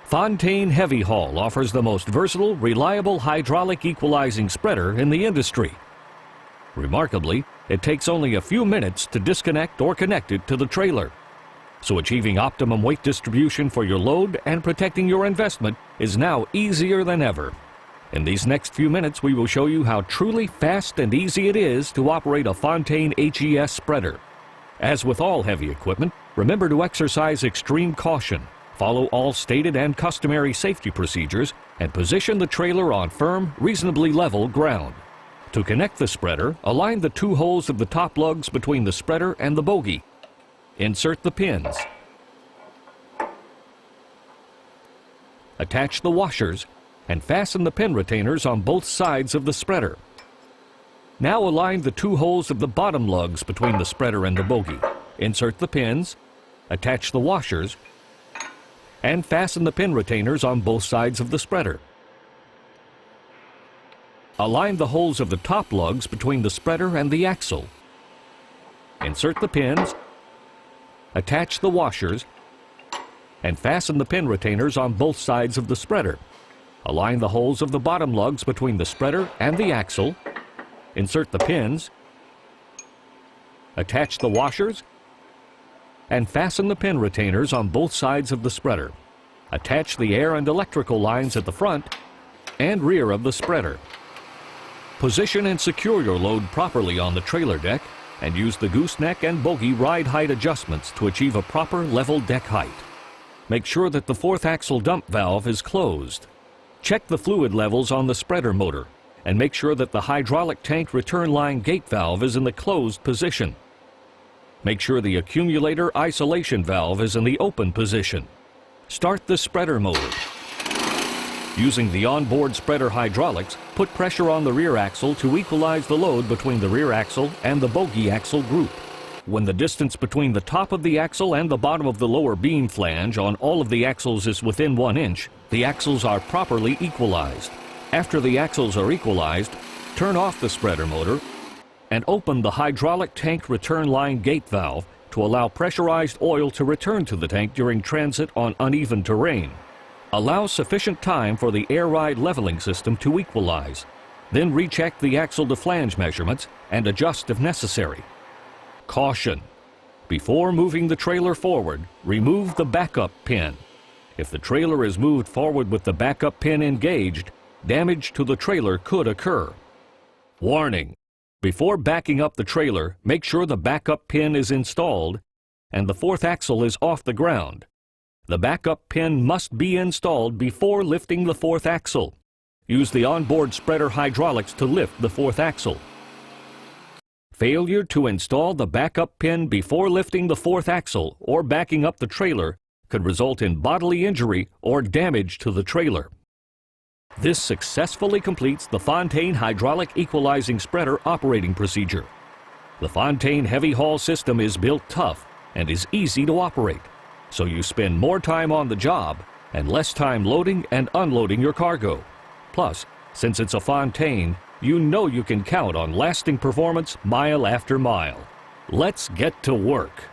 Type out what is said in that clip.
Fontaine Heavy Haul offers the most versatile, reliable hydraulic equalizing spreader in the industry. Remarkably, it takes only a few minutes to disconnect or connect it to the trailer. So achieving optimum weight distribution for your load and protecting your investment is now easier than ever. In these next few minutes, we will show you how truly fast and easy it is to operate a Fontaine HES spreader. As with all heavy equipment, remember to exercise extreme caution, follow all stated and customary safety procedures, and position the trailer on firm, reasonably level ground. To connect the spreader, align the two holes of the top lugs between the spreader and the bogie. Insert the pins. Attach the washers and fasten the pin retainers on both sides of the spreader. Now align the two holes of the bottom lugs between the spreader and the bogie. Insert the pins, attach the washers, and fasten the pin retainers on both sides of the spreader. Align the holes of the top lugs between the spreader and the axle. Insert the pins, attach the washers, and fasten the pin retainers on both sides of the spreader. Align the holes of the bottom lugs between the spreader and the axle. Insert the pins, attach the washers, and fasten the pin retainers on both sides of the spreader. Attach the air and electrical lines at the front and rear of the spreader. Position and secure your load properly on the trailer deck and use the gooseneck and bogie ride height adjustments to achieve a proper level deck height. Make sure that the fourth axle dump valve is closed. Check the fluid levels on the spreader motor and make sure that the hydraulic tank return line gate valve is in the closed position. Make sure the accumulator isolation valve is in the open position. Start the spreader motor. Using the onboard spreader hydraulics, put pressure on the rear axle to equalize the load between the rear axle and the bogie axle group. When the distance between the top of the axle and the bottom of the lower beam flange on all of the axles is within 1 inch, the axles are properly equalized. After the axles are equalized, turn off the spreader motor and open the hydraulic tank return line gate valve to allow pressurized oil to return to the tank during transit on uneven terrain. Allow sufficient time for the air ride leveling system to equalize. Then recheck the axle to flange measurements and adjust if necessary. Caution! Before moving the trailer forward, remove the backup pin. If the trailer is moved forward with the backup pin engaged, damage to the trailer could occur. Warning! Before backing up the trailer, make sure the backup pin is installed and the fourth axle is off the ground. The backup pin must be installed before lifting the fourth axle. Use the onboard spreader hydraulics to lift the fourth axle. Failure to install the backup pin before lifting the fourth axle or backing up the trailer could result in bodily injury or damage to the trailer. This successfully completes the Fontaine hydraulic equalizing spreader operating procedure. The Fontaine heavy haul system is built tough and is easy to operate, so you spend more time on the job and less time loading and unloading your cargo. Plus, since it's a Fontaine, you know you can count on lasting performance mile after mile. Let's get to work.